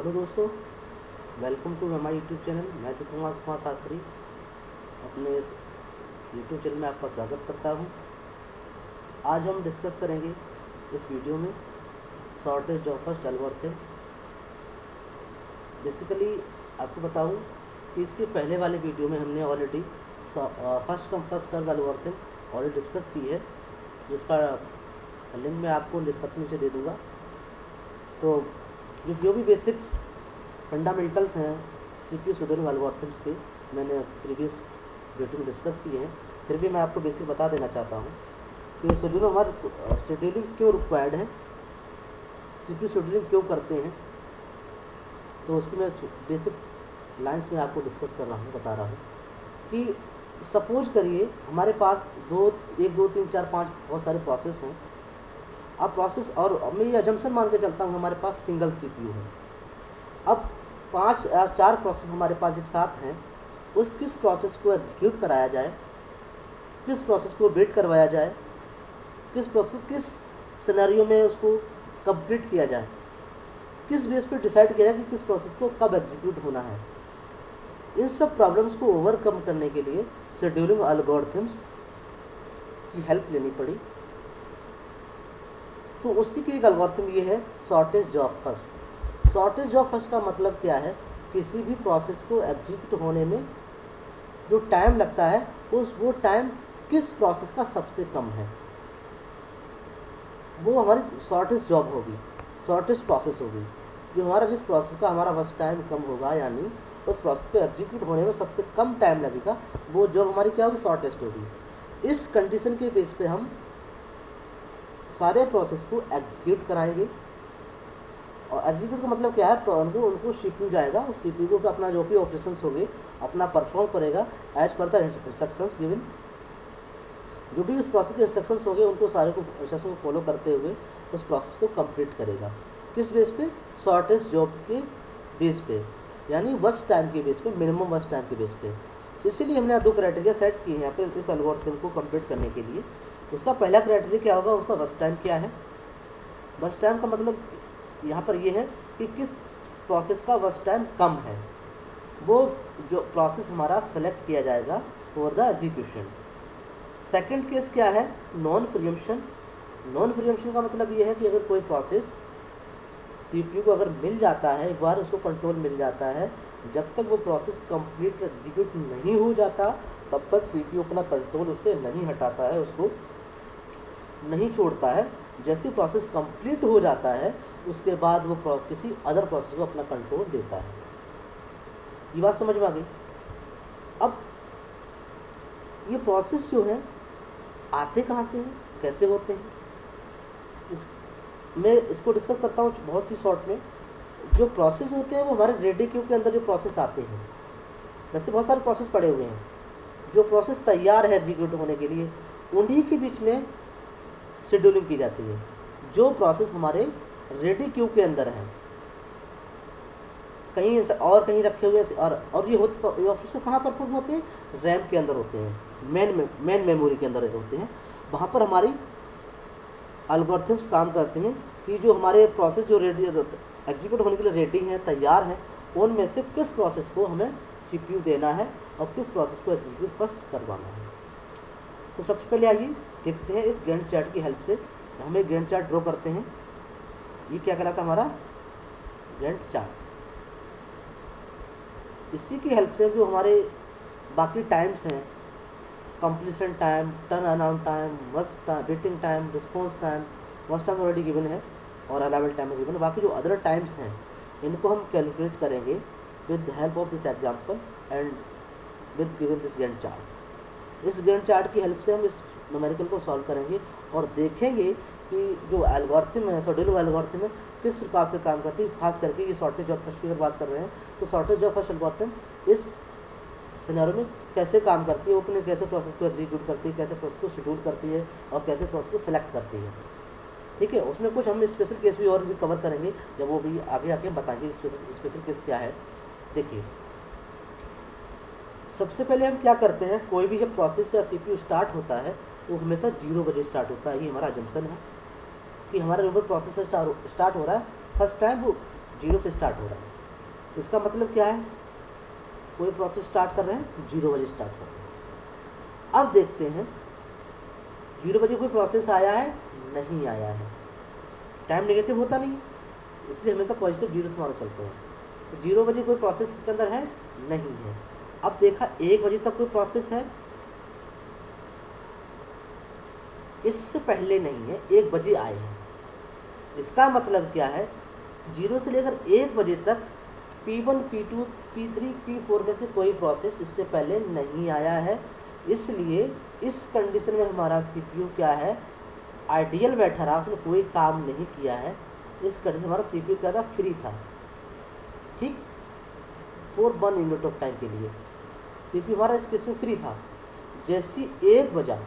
Hello दोस्तों, welcome to my YouTube channel. मैं जितकुमार कुमार शास्त्री अपने इस यूट्यूब चैनल में आपका स्वागत करता हूं। आज हम डिस्कस करेंगे इस वीडियो में shortest job first algorithm. Basically आपको बताऊं कि इसके पहले वाले वीडियो में हमने already first come first serve algorithm already discuss की है, जिसका लिंक मैं आपको डिस्क्रिप्शन नीचे दे दूँगा। तो जो भी बेसिक्स फंडामेंटल्स हैं सीपीयू शेड्यूलिंग एल्गोरिथम्स के, मैंने प्रीवियस वीडियो में डिस्कस किए हैं। फिर भी मैं आपको बेसिक बता देना चाहता हूँ कि शेड्यूलिंग क्यों रिक्वायर्ड है, सीपीयू शेड्यूलिंग क्यों करते हैं। तो उसकी मैं बेसिक लाइंस में आपको डिस्कस कर रहा हूँ, बता रहा हूँ कि सपोज करिए हमारे पास 1 2 3 4 5 बहुत सारे प्रोसेस हैं। अब प्रोसेस, और मैं ये अजम्पशन मान के चलता हूँ हमारे पास सिंगल सीपीयू है। अब 5 या 4 प्रोसेस हमारे पास एक साथ हैं। उस किस प्रोसेस को एग्जीक्यूट कराया जाए, किस प्रोसेस को वेट करवाया जाए, किस प्रोसेस को किस सिनेरियो में उसको कंप्लीट किया जाए, किस बेस पे डिसाइड किया जाए कि किस प्रोसेस को कब एग्जीक्यूट होना है। इन सब प्रॉब्लम्स को ओवरकम करने के लिए शेड्यूलिंग एल्गोरिथम्स की हेल्प लेनी पड़ी। तो उसी की एक एल्गोरिथम ये है shortage job first. Shortage job first का मतलब क्या है, किसी भी प्रोसेस को एग्जीक्यूट होने में जो टाइम लगता है वो टाइम किस प्रोसेस का सबसे कम है, वो हमारी शॉर्टेज जॉब होगी, शॉर्टेज प्रोसेस होगी। जो हमारा जिस प्रोसेस का हमारा फर्स्ट टाइम कम होगा, यानी उस प्रोसेस को एग्जीक्यूट होने में सबसे कम टाइम लगेगा, वो जॉब हमारी क्या होगी, शॉर्टेस्ट होगी। इस कंडीशन के बेस पे हम सारे प्रोसेस को एग्जीक्यूट कराएंगे। और एग्जीक्यूट का मतलब क्या है, उनको सीपीयू जाएगा, उस सीपीयू को अपना जो भी ऑपरेशंस होंगे अपना परफॉर्म करेगा as per the instructions given. जो भी उस प्रोसेस के इंस्ट्रक्शंस होंगे उनको सारे को इंस्ट्रक्शन को फॉलो करते हुए उस प्रोसेस को कंप्लीट करेगा। किस बेस पे, शॉर्टेस्ट जॉब के बेस पे, यानी वर्स्ट टाइम के बेस पे, मिनिमम वर्स्ट टाइम के बेस पे। तो इसीलिए हमने 2 क्राइटेरिया सेट किए हैं यहाँ पे इस एल्गोरिथम को कंप्लीट करने के लिए। उसका पहला क्राइटेरिया क्या होगा, उसका वर्स्ट टाइम क्या है। वर्स्ट टाइम का मतलब यहाँ पर ये है कि किस प्रोसेस का वर्स्ट टाइम कम है, वो जो प्रोसेस हमारा सेलेक्ट किया जाएगा for the execution. Second case क्या है, नॉन प्रीएम्पशन। नॉन प्रीएम्पशन का मतलब ये है कि अगर कोई प्रोसेस सीपीयू को अगर मिल जाता है, एक बार उसको कंट्रोल मिल जाता है, जब तक वो प्रोसेस कंप्लीट एग्जीक्यूट नहीं हो जाता तब तक सीपीयू अपना कंट्रोल उससे नहीं हटाता है, उसको नहीं छोड़ता है। जैसे प्रोसेस कंप्लीट हो जाता है उसके बाद वो किसी अदर प्रोसेस को अपना कंट्रोल देता है। ये बात समझ में आ गई। अब ये प्रोसेस जो है आते कहाँ से हैं, कैसे होते हैं, मैं इसको डिस्कस करता हूँ बहुत ही शॉर्ट में। जो प्रोसेस होते हैं वो हमारे रेडी क्यू के अंदर जो प्रोसेस आते हैं, वैसे बहुत सारे प्रोसेस पड़े हुए हैं, जो प्रोसेस तैयार है एग्जीक्यूट होने के लिए, उन्हीं के बीच में शेड्यूलिंग की जाती है। जो प्रोसेस हमारे रेडी क्यू के अंदर है, कहीं और कहीं रखे हुए, और ये ऑफिस में कहाँ परफॉर्म होते हैं, रैम के अंदर होते हैं, मेन मेमोरी के अंदर होते हैं। वहाँ पर हमारी एल्गोरिथम्स काम करते हैं कि जो हमारे प्रोसेस जो रेडी एग्जीक्यूट होने के लिए रेडी हैं, तैयार हैं, उनमें से किस प्रोसेस को हमें सीपीयू देना है और किस प्रोसेस को एग्जीक्यूट फर्स्ट करवाना है। तो सबसे पहले आइए देखते हैं इस गैंट चार्ट की हेल्प से। हम एक गैंट चार्ट ड्रॉ करते हैं। ये क्या कहलाता है, हमारा गैंट चार्ट। इसी की हेल्प से जो हमारे बाकी टाइम्स हैं, completion time, turn around time, worst time, waiting time, response time, worst time already given है और अराइवल टाइम गिवन है। बाकी जो अदर टाइम्स हैं इनको हम कैलकुलेट करेंगे with the help of this example and with given this Gantt chart. इस गैंट चार्ट की हेल्प से हम इस न्यूमेरिकल को सॉल्व करेंगे और देखेंगे कि जो एल्गोरिथम है, शेड्यूलिंग एल्गोरिथम है, किस प्रकार से काम करती है। खास करके ये शॉर्टेज ऑफ फर्स्ट की अगर बात कर रहे हैं तो शॉर्टेज ऑफ फर्स्ट एल्गोरिथम इस सिनेरियो में कैसे काम करती है, वो अपने कैसे प्रोसेस को एग्जीक्यूट करती है, कैसे प्रोसेस को शेड्यूल करती है और कैसे प्रोसेस को सेलेक्ट करती है। ठीक है, उसमें कुछ हम स्पेशल केस भी और भी कवर करेंगे, जब वो भी आगे आके बताएंगे स्पेशल केस क्या है। देखिए, सबसे पहले हम क्या करते हैं, कोई भी जब प्रोसेस या सीपीयू स्टार्ट होता है वो हमेशा 0 बजे स्टार्ट होता है। ये हमारा अजम्पशन है कि हमारा जो प्रोसेस स्टार्ट हो रहा है फर्स्ट टाइम वो जीरो से स्टार्ट हो रहा है। इसका मतलब क्या है, कोई प्रोसेस स्टार्ट कर रहे हैं 0 बजे स्टार्ट कर रहे हैं। अब देखते हैं 0 बजे कोई प्रोसेस आया है, नहीं आया है, टाइम नेगेटिव होता नहीं है, इसलिए हमेशा पॉजिटिव जीरो से मानो चलते हैं। तो 0 बजे कोई प्रोसेस इसके अंदर है, नहीं है। अब देखा 1 बजे तक कोई प्रोसेस है, इससे पहले नहीं है, 1 बजे आए हैं। इसका मतलब क्या है, 0 से लेकर 1 बजे तक P1, P2, P3, P4 में से कोई प्रोसेस इससे पहले नहीं आया है। इसलिए इस कंडीशन में हमारा CPU क्या है, आइडियल बैठा रहा, उसने कोई काम नहीं किया है। इस कंडीशन हमारा CPU क्या था, फ्री था, ठीक, फॉर 1 यूनिट ऑफ टाइम के लिए CPU हमारा इस केस में फ्री था। जैसे 1 बजा,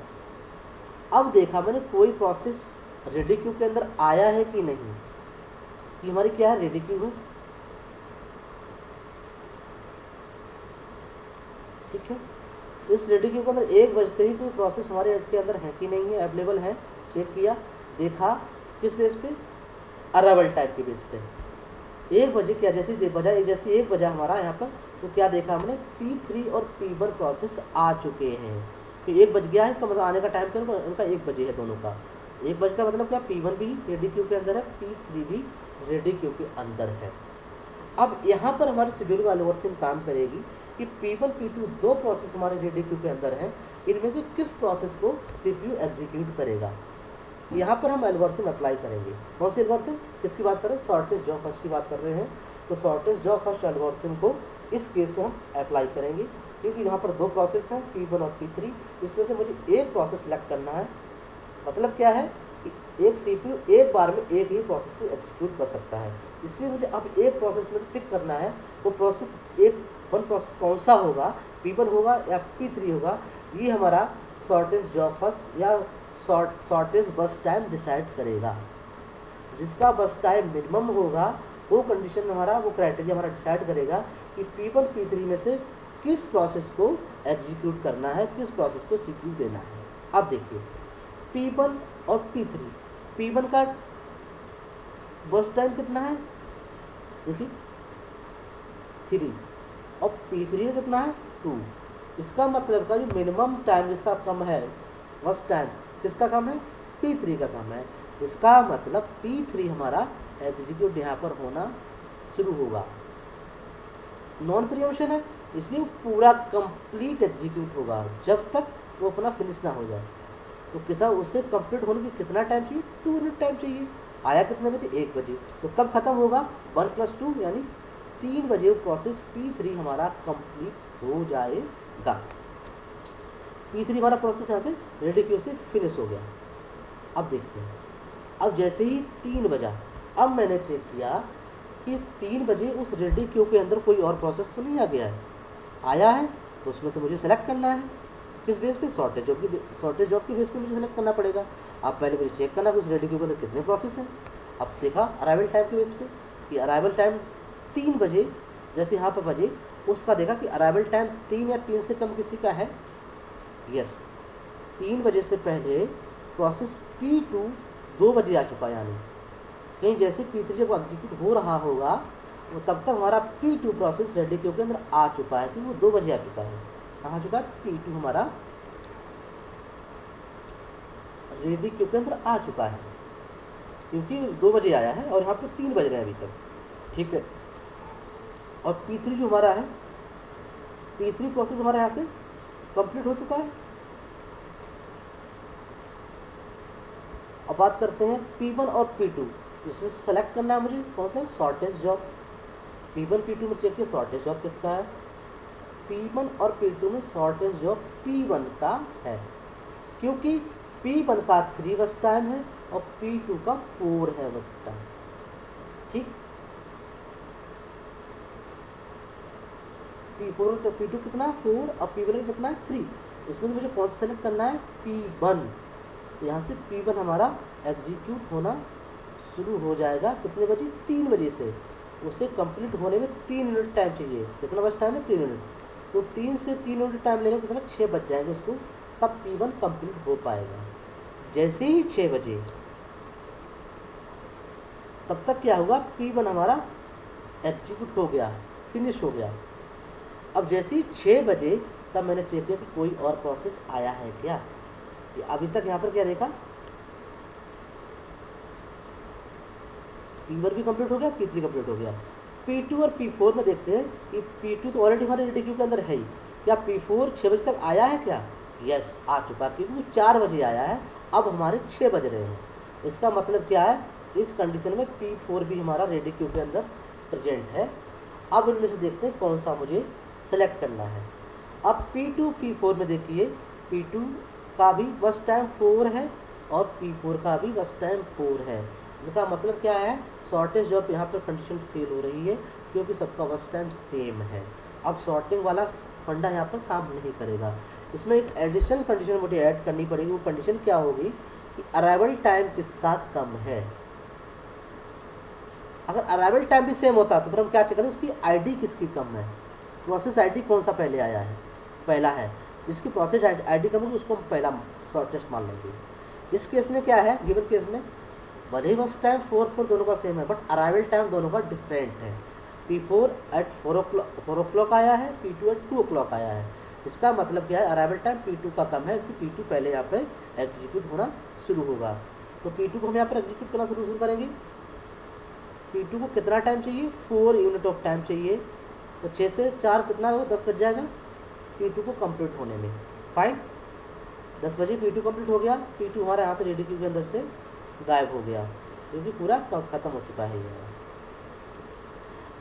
अब देखा मैंने कोई प्रोसेस रेडी क्यू के अंदर आया है कि नहीं, ये हमारी क्या है, रेडी क्यू है, ठीक है। इस रेडी क्यू के अंदर 1 बजते ही कोई प्रोसेस हमारे इसके अंदर है कि नहीं है, अवेलेबल है, चेक किया, देखा, किस बेस पे, अराइवल टाइम के बेस पे। 1 बजे क्या, जैसे 1 बजा हमारा यहाँ पर, तो क्या देखा हमने, P3 और P1 प्रोसेस आ चुके हैं। तो 1 बज गया है, इसका मतलब आने का टाइम क्या, उनका 1 बजे है दोनों का। 1 बजे का मतलब क्या, P1 भी रेडी क्यू के अंदर है, P3 भी रेडी क्यू के अंदर है। अब यहाँ पर हमारे शेड्यूल का एल्गोरिथम काम करेगी कि P1, P2 दो प्रोसेस हमारे रेडी क्यू के अंदर हैं, इनमें से किस प्रोसेस को CPU एग्जीक्यूट करेगा। यहाँ पर हम एल्गोरिथम अप्लाई करेंगे। कौन सी एल्गोरिथम, किसकी बात कर रहे हैं, शॉर्टेस्ट जॉब फर्स्ट की बात कर रहे हैं। तो शॉर्टेस्ट जॉब फर्स्ट एल्गोरिथम को इस केस में हम अप्लाई करेंगे, क्योंकि यहाँ पर दो प्रोसेस हैं, P1 और P3, इसमें से मुझे एक प्रोसेस सेलेक्ट करना है। मतलब क्या है, एक CPU एक बार में एक ही प्रोसेस को एग्जीक्यूट कर सकता है, इसलिए मुझे अब एक प्रोसेस में पिक करना है। वो प्रोसेस वन प्रोसेस कौन सा होगा, P1 होगा या P3 होगा, ये हमारा शॉर्टेस्ट जॉब फर्स्ट या शॉर्टेस्ट बस टाइम डिसाइड करेगा। जिसका बस टाइम मिनिमम होगा वो कंडीशन हमारा, वो क्राइटेरिया हमारा डिसाइड करेगा कि P1, P3 में से किस प्रोसेस को एग्जीक्यूट करना है, किस प्रोसेस को CPU देना है। अब देखिए P1 और P3, P1 का बस टाइम कितना है, देखिए 3, और P3 का कितना है 2। इसका मतलब का जो मिनिमम टाइम जिसका कम है, बस टाइम किसका कम है, P3 का कम है। इसका मतलब P3 हमारा एग्जीक्यूट यहाँ पर होना शुरू होगा। नॉन प्रीएम्पशन है, इसलिए वो पूरा कंप्लीट एग्जीक्यूट होगा जब तक वो अपना फिनिश ना हो जाए। तो किसा उसे कंप्लीट होने की कितना टाइम चाहिए, 2 यूनिट टाइम चाहिए। आया कितने बजे, 1 बजे, तो कब खत्म होगा, 1 + 2 यानी 3 बजे वो प्रोसेस P3 हमारा कंप्लीट हो जाएगा। P3 हमारा प्रोसेस यहाँ से रेडी क्यू से फिनिश हो गया। अब देखते हैं, अब जैसे ही 3 बजा, अब मैंने चेक किया कि 3 बजे उस रेडी क्यू के अंदर कोई और प्रोसेस तो नहीं आ गया है। आया है तो उसमें से मुझे सेलेक्ट करना है, किस बेस पे, शॉर्टेज जॉब की बेस पे मुझे सेलेक्ट करना पड़ेगा। अब पहले मुझे चेक करना है उस रेडी क्यू के अंदर कितने प्रोसेस हैं। अब देखा अराइवल टाइम के बेस पे कि अराइवल टाइम 3 बजे जैसे यहाँ पर बजे, उसका देखा कि अराइवल टाइम 3 या 3 से कम किसी का है, यस 3 बजे से पहले प्रोसेस P2 2 बजे आ चुका है। यानी कहीं जैसे P3 जब एग्जीक्यूट हो रहा होगा वो तब तक हमारा P2 प्रोसेस रेडी क्यू के अंदर आ चुका है, क्योंकि वो 2 बजे आ चुका है। कहाँ आ चुका है, P2 हमारा रेडी क्यू के अंदर आ चुका है, क्योंकि 2 बजे आया है और यहाँ पे 3 बज रहे हैं अभी तक, ठीक है। और P3 जो हमारा है, P3 प्रोसेस हमारा यहाँ से कंप्लीट हो चुका है। अब बात करते हैं P1 और P2, इसमें से सेलेक्ट करना है मुझे कौन सा, शॉर्टेस्ट जॉब। P1 P2 में चेक किया शॉर्टेस्ट जॉब किसका है, P1 और P2 में शॉर्टेस्ट जॉब P1 का है, क्योंकि P1 का 3 बस टाइम है और P2 का 4 है बस टाइम, ठीक। P4 का P2 कितना है 4 और P1 का कितना है 3। इसमें से मुझे कौन सा सेलेक्ट करना है, P1। तो यहाँ से P1 हमारा एग्जीक्यूट होना शुरू हो जाएगा कितने बजे, 3 बजे से। उसे कंप्लीट होने में 3 यूनिट टाइम चाहिए, कितना बस टाइम है 3 यूनिट। तो 3 से 3 यूनिट टाइम लेने में कितना 6 बज जाएंगे उसको, तब P1 कंप्लीट हो पाएगा। जैसे ही 6 बजे, तब तक क्या होगा, P1 हमारा एग्जीक्यूट हो गया, फिनिश हो गया। अब जैसे ही 6 बजे तब मैंने चेक किया कि कोई और प्रोसेस आया है क्या। अभी तक यहाँ पर क्या देखा, P1 भी कंप्लीट हो गया, P3 कंप्लीट हो गया। P2 और P4 में देखते हैं कि P2 तो ऑलरेडी हमारे रेडी क्यू के अंदर है ही, क्या P4 6 बजे तक आया है क्या? यस, आ चुका, क्योंकि वो 4 बजे आया है, अब हमारे 6 बज रहे हैं। इसका मतलब क्या है, इस कंडीशन में P4 भी हमारा रेडी क्यू के अंदर प्रेजेंट है। अब इनमें से देखते हैं कौन सा मुझे सेलेक्ट करना है। अब P2 P4 में देखिए, P2 का भी बस टाइम 4 है और P4 का भी बस टाइम 4 है। इनका मतलब क्या है, शॉर्टेज जॉब यहाँ पर कंडीशन फेल हो रही है क्योंकि सबका बस टाइम सेम है। अब सॉर्टिंग वाला फंडा यहाँ पर काम नहीं करेगा। इसमें एक एडिशनल कंडीशन मुझे ऐड करनी पड़ेगी। वो कंडीशन क्या होगी कि अराइवल टाइम किसका कम है। अगर अराइवल टाइम भी सेम होता तो फिर हम क्या चेक करें, उसकी आईडी किसकी कम है, प्रोसेस आईडी कौन सा पहले आया है, पहला है। जिसकी प्रोसेस आईडी कम होगी उसको हम पहला शॉर्टेस्ट मान लेंगे। इस केस में क्या है, गिवन केस में भले ही बस टाइम 4 दोनों का सेम है बट अराइवल टाइम दोनों का डिफरेंट है। P4 एट 4 o'clock आया है, P2 एट 2 o'clock आया है। इसका मतलब क्या है, अराइवल टाइम P2 का कम है, इसलिए P2 पहले यहाँ पर एग्जीक्यूट होना शुरू होगा। तो P2 को हम यहाँ पर एग्जीक्यूट करना शुरू करेंगे। P2 को कितना टाइम चाहिए, 4 यूनिट ऑफ टाइम चाहिए। तो 6 से 4 कितना होगा, 10 बज जाएगा P2 को कंप्लीट होने में। फाइन, 10 बजे P2 कंप्लीट हो गया। P2 हमारे यहाँ से रेडी क्यू के अंदर से गायब हो गया क्योंकि पूरा खत्म हो चुका है ये।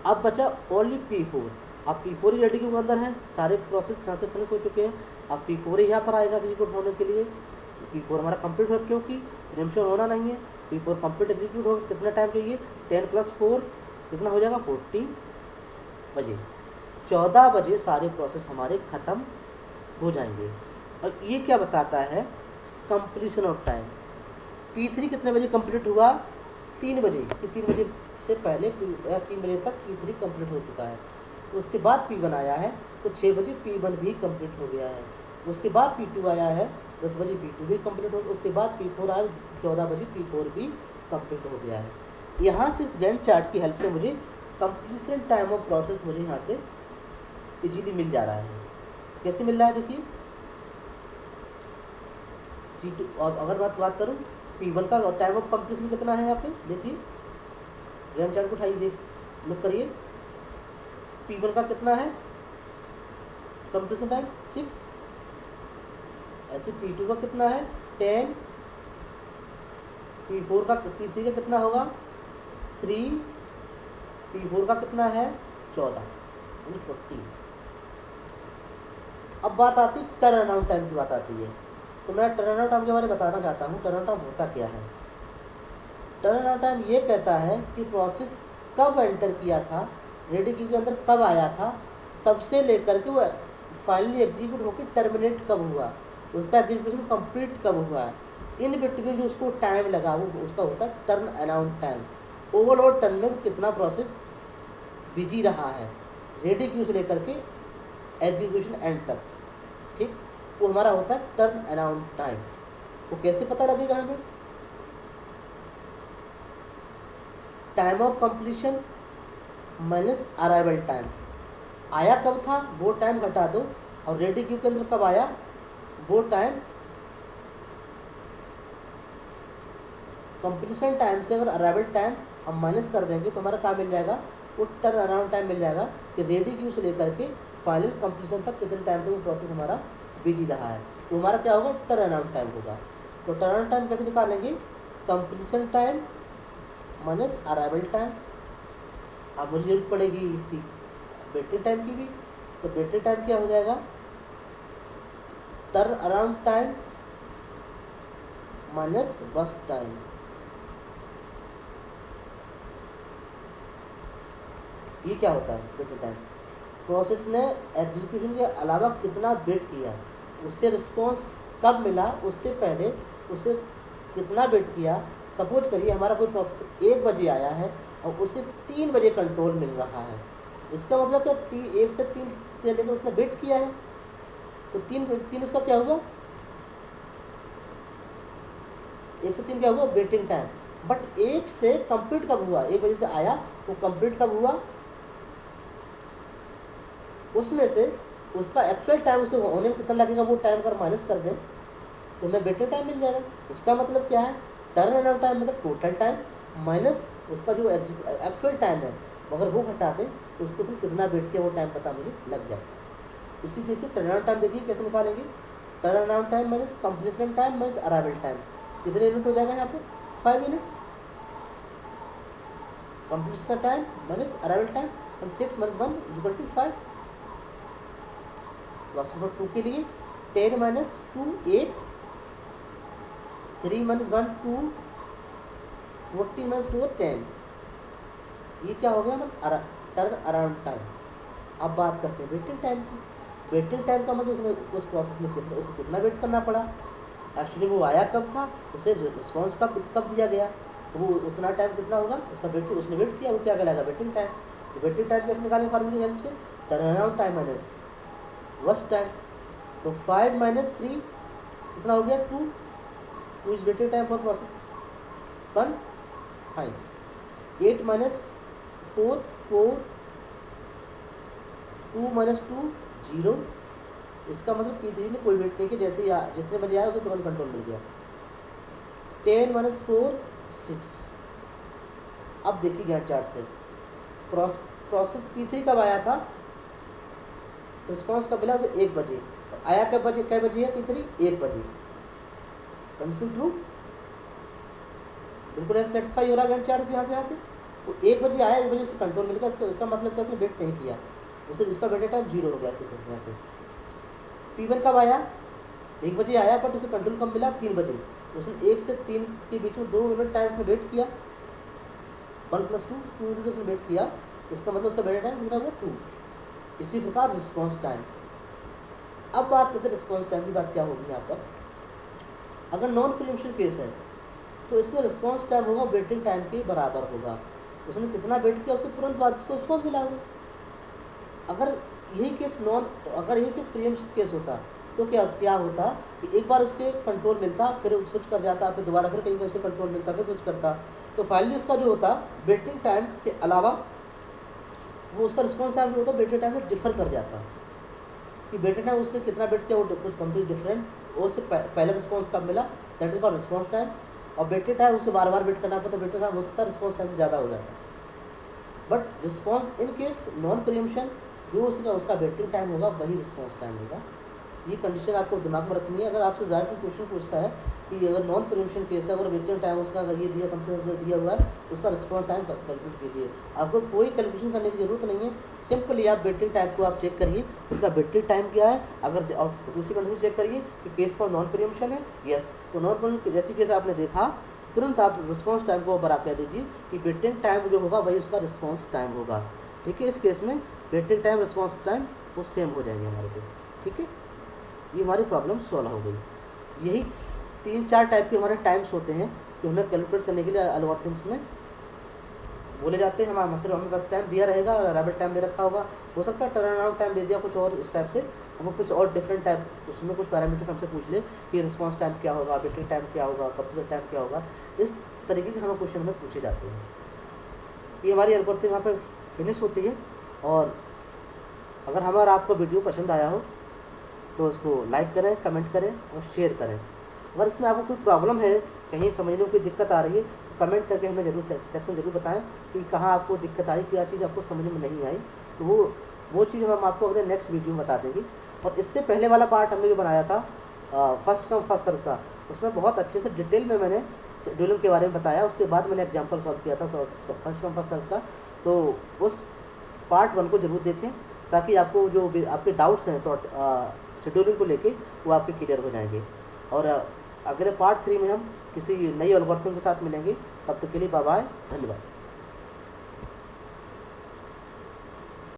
अब बचा ओनली P4। अब P4 ही रेडी क्यू के अंदर है, सारे प्रोसेस यहाँ से फिनिश हो चुके हैं। अब P4 ही यहाँ पर आएगा एग्जीक्यूट होने के लिए। P4 हमारा कंप्लीट हो, क्योंकि प्रीएम्पशन होना नहीं है। P4 कंप्लीट एग्जीक्यूट हो, कितना टाइम चाहिए, 10 + 4 कितना हो जाएगा, 40 बजे। 14 बजे सारे प्रोसेस हमारे ख़त्म हो जाएंगे। और ये क्या बताता है, कंप्लीशन ऑफ टाइम। P3 कितने बजे कंप्लीट हुआ, 3 बजे, कि 3 बजे से पहले 3 बजे तक P3 कंप्लीट हो चुका है। उसके बाद P1 आया है तो 6 बजे P1 भी कंप्लीट हो गया है। उसके बाद P2 आया है, 10 बजे P2 भी कंप्लीट हो गया। उसके बाद P4 आया, 14 बजे P4 भी कंप्लीट हो गया है। यहाँ से इस गैंट चार्ट की हेल्प से मुझे कंप्लीशन टाइम ऑफ प्रोसेस मुझे यहाँ से इजीली मिल जा रहा है। कैसे मिल रहा है, देखिए C2। और अगर बात करूँ P1 का टाइम ऑफ कंप्लीशन कितना है, यहाँ पे देखिए गैंट चार्ट को उठाइए, देख लुक करिए। P1 का कितना है कंप्लीशन टाइम, 6। ऐसे P2 का कितना है, 10। P4 का P3 का कितना होगा, 3। P4 का कितना है, 14, 40। अब बात आती है टर्न अराउंड टाइम की बात आती है। तो मैं टर्न अराउंड टाइम के बारे में बताना चाहता हूँ। टर्न अराउंड टाइम होता क्या है। टर्न अराउंड टाइम ये कहता है कि प्रोसेस कब एंटर किया था, रेडी क्यू के अंदर कब आया था, तब से लेकर के वो फाइनली एग्जीक्यूट होकर टर्मिनेट कब हुआ, उसका एग्जीक्यूशन कंप्लीट कब हुआ है, इन बिटवीन जो उसको टाइम लगा वो उसका होता है turn around time. Overall turn में कितना प्रोसेस बिजी रहा है रेडी क्यू से लेकर के एग्जीक्यूशन एंड तक, ठीक, वो हमारा होता है टर्न अराउंड टाइम। वो कैसे पता लगेगा हमें, time of completion minus arrival time. आया कब था वो टाइम घटा दो, और रेडी क्यू के अंदर कब आया वो टाइम। कंप्लीशन टाइम से अगर अराइवल टाइम हम माइनस कर देंगे तो हमारा क्या मिल जाएगा, वो टर्न अराउंड टाइम मिल जाएगा कि रेडी क्यू से लेकर के फाइनल कंप्लीशन तक कितने टाइम तक वो प्रोसेस हमारा बिजी रहा है। तो हमारा क्या होगा, टर्न अराउंड टाइम होगा। तो टर्न अराउंड टाइम कैसे निकालेंगे, completion time minus arrival time. अब मुझे जरूरत पड़ेगी इसकी बैटरी टाइम की भी, तो बैटरी टाइम क्या हो जाएगा, टर्न अराउंड टाइम माइनस बस टाइम। ये क्या होता है बैटरी टाइम, प्रोसेस ने एग्जीक्यूशन के अलावा कितना वेट किया, उससे रिस्पॉन्स कब मिला, उससे पहले उससे कितना वेट किया। सपोज करिए हमारा कोई प्रोसेस 1 बजे आया है और उसे 3 बजे कंट्रोल मिल रहा है, इसका मतलब क्या 1 से 3 से लेकर उसने वेट किया है, तो 3 उसका क्या हुआ, 1 से 3 क्या हुआ वेटिंग टाइम। बट 1 से कंप्लीट कब हुआ, 1 बजे से आया वो कंप्लीट कब हुआ, उसमें से उसका एक्चुअल टाइम उसे होने में कितना लगेगा वो टाइम अगर माइनस कर दें तो हमें वेटिंग टाइम मिल जाएगा। इसका मतलब क्या है, टर्न अराउंड टाइम मतलब टोटल टाइम माइनस उसका जो एक्चुअल टाइम है, अगर वो घटा दें तो उसको सिर्फ कितना वेट किया वो टाइम पता मुझे लग जाएगा। इसी देखिए टर्न अराउंड टाइम, देखिए कैसे निकालेंगे। Turn around time minus completion time minus arrival time, कितने यूनिट हो जाएगा यहाँ पे 5 unit. Completion time minus arrival time और 6 माइनस 1 इक्वल टू 5। लॉस नंबर 2 के लिए 10 माइनस 2 8, 3 माइनस 1 2, 14 माइनस 4 10। ये क्या हो गया हमारा टर्न अराउंड टाइम। अब बात करते हैं वेटिंग टाइम की। वेटिंग टाइम का मतलब उसमें उस प्रोसेस में उसे कितना वेट करना पड़ा, एक्चुअली वो आया कब था, उसे रिस्पॉन्स कब दिया गया, तो वो उतना टाइम कितना होगा उसका वेट, उसने वेट किया, वो क्या कहलाएगा वेटिंग टाइम। तो वेटिंग टाइम कैसे निकालेंगे फार्मूले की हेल्प से, turn around time minus worst time. तो 5 माइनस 3 कितना हो गया 2, 2 is waiting time for process 1 fine. 8 minus 4 4, 2 minus 2 0। इसका मतलब P3 ने कोई वेट नहीं किया, जैसे जितने बजे आया उसे तुरंत कंट्रोल मिल गया। 10 माइनस 4 6। अब देखिए गैंट चार्ट से प्रोसेस P3 कब आया था, रिस्पॉन्स कब मिला उसे 1 बजे, आया कब बजे, कै बजे है P3 1 बजे। कंडीशन ट्रू, बिल्कुल ऐसे सेटिस्फाई हो रहा है गैंट चार्ट यहाँ से वो 1 बजे आया, 1 बजे उसे कंट्रोल मिल गया। इसका मतलब क्या, उसने वेट नहीं किया, उसे उसका वेट टाइम 0 हो गया यहाँ से। P1 कब आया, 1 बजे आया, बट उसे कंट्रोल कब मिला 3 बजे। उसने 1 से 3 के बीच में 2 मिनट टाइम उसने वेट किया, 1 + 2 2 मिनट उसने वेट किया। इसका मतलब उसका वेट टाइम कितना हुआ 2। इसी प्रकार रिस्पॉन्स टाइम। अब बात करते हैं रिस्पॉन्स टाइम की, बात क्या होगी यहाँ पर। अगर नॉन प्रीएम्पशन केस है तो इसमें रिस्पॉन्स टाइम होगा वेटिंग टाइम के बराबर होगा। उसने कितना वेट किया उसके तुरंत बाद उसको रिस्पॉन्स मिला होगा। अगर यही केस प्रीएम्पशन केस होता तो क्या होता कि एक बार उसके कंट्रोल मिलता, फिर स्विच कर जाता, फिर दोबारा फिर कहीं से कंट्रोल मिलता, फिर स्विच करता, तो फाइनली उसका जो होता वेटिंग टाइम के अलावा वो उसका रिस्पॉन्स टाइम जो होता वेटिंग टाइम में डिफर कर जाता कि वेटिंग टाइम उसने कितना वेट किया वो कुछ समथिंग डिफरेंट, और उससे पहले रिस्पॉन्स कब मिला, that is called response time. और वेटिंग टाइम उससे बार बार वेट करना पड़ता, वेटिंग टाइम हो सकता है रिस्पॉन्स टाइम से ज़्यादा हो जाता। But response in case non preemption जो उसका वेटिंग टाइम होगा वही रिस्पॉन्स टाइम होगा। ये कंडीशन आपको दिमाग में रखनी है। अगर आपसे ज़्यादा क्वेश्चन पूछता है कि अगर नॉन प्रीएम्पशन केस है, अगर वेटिंग टाइम उसका ये दिया समथिंग दिया हुआ है, उसका रिस्पॉन्स टाइम कैलकुलेट कीजिए। आपको कोई कैलकुलेशन करने की जरूरत नहीं है, सिंपली आप वेटिंग टाइम को आप चेक करिए, उसका वेटिंग टाइम क्या है। अगर और दूसरी कंडीशन चेक करिए कि केस का नॉन प्रीएम्पशन है, यस, तो नॉन प्रीएम्पशन जैसी केस आपने देखा तुरंत आप रिस्पॉन्स टाइम को बरा कर दीजिए कि वेटिंग टाइम जो होगा वही उसका रिस्पॉन्स टाइम होगा। ठीक है, इस केस में वेटिंग टाइम रिस्पॉन्स टाइम वो सेम हो जाएंगे हमारे को। ठीक है, ये हमारी प्रॉब्लम सॉल्व हो गई। यही 3-4 टाइप के हमारे टाइम्स होते हैं जो हमें कैलकुलेट करने के लिए एल्गोरिथम्स में बोले जाते हैं। हमें बस टाइम दिया रहेगा, रैबिट टाइम दे रखा होगा, हो सकता है टर्न अराउंड टाइम दे दिया कुछ और इस टाइप से, हमें कुछ और डिफरेंट टाइप उसमें कुछ पैरामीटर्स हमसे पूछ ले कि रिस्पॉन्स टाइम क्या होगा, वेटिंग टाइम क्या होगा, कंप्लीशन टाइम क्या होगा। इस तरीके के हमें क्वेश्चन में पूछे जाते हैं। ये हमारी एल्गोरिथम यहाँ पे फिनिश होती है। और अगर हमारा आपको वीडियो पसंद आया हो तो उसको लाइक करें, कमेंट करें और शेयर करें। अगर इसमें आपको कोई प्रॉब्लम है, कहीं समझने में कोई दिक्कत आ रही है, तो कमेंट करके हमें जरूर सेक्शन जरूर बताएं कि कहाँ आपको दिक्कत आई, क्या चीज़ आपको समझ में नहीं आई। तो वो चीज़ हम आपको अगले नेक्स्ट वीडियो में बता देंगे। और इससे पहले वाला पार्ट हमने जो बनाया था फर्स्ट कम फर्स्ट सर्व का, उसमें बहुत अच्छे से डिटेल में मैंने शेड्यूलिंग के बारे में बताया। उसके बाद मैंने एग्जाम्पल सॉल्व किया था फर्स्ट कम फर्स्ट सर्व का। तो उस पार्ट 1 को जरूर देखें ताकि आपको जो आपके डाउट्स हैं शेड्यूलिंग को लेके वो आपके क्लियर हो जाएंगे। और अगले पार्ट 3 में हम किसी नई एल्गोरिथम के साथ मिलेंगे। तब तक के लिए बाय बाय, धन्यवाद।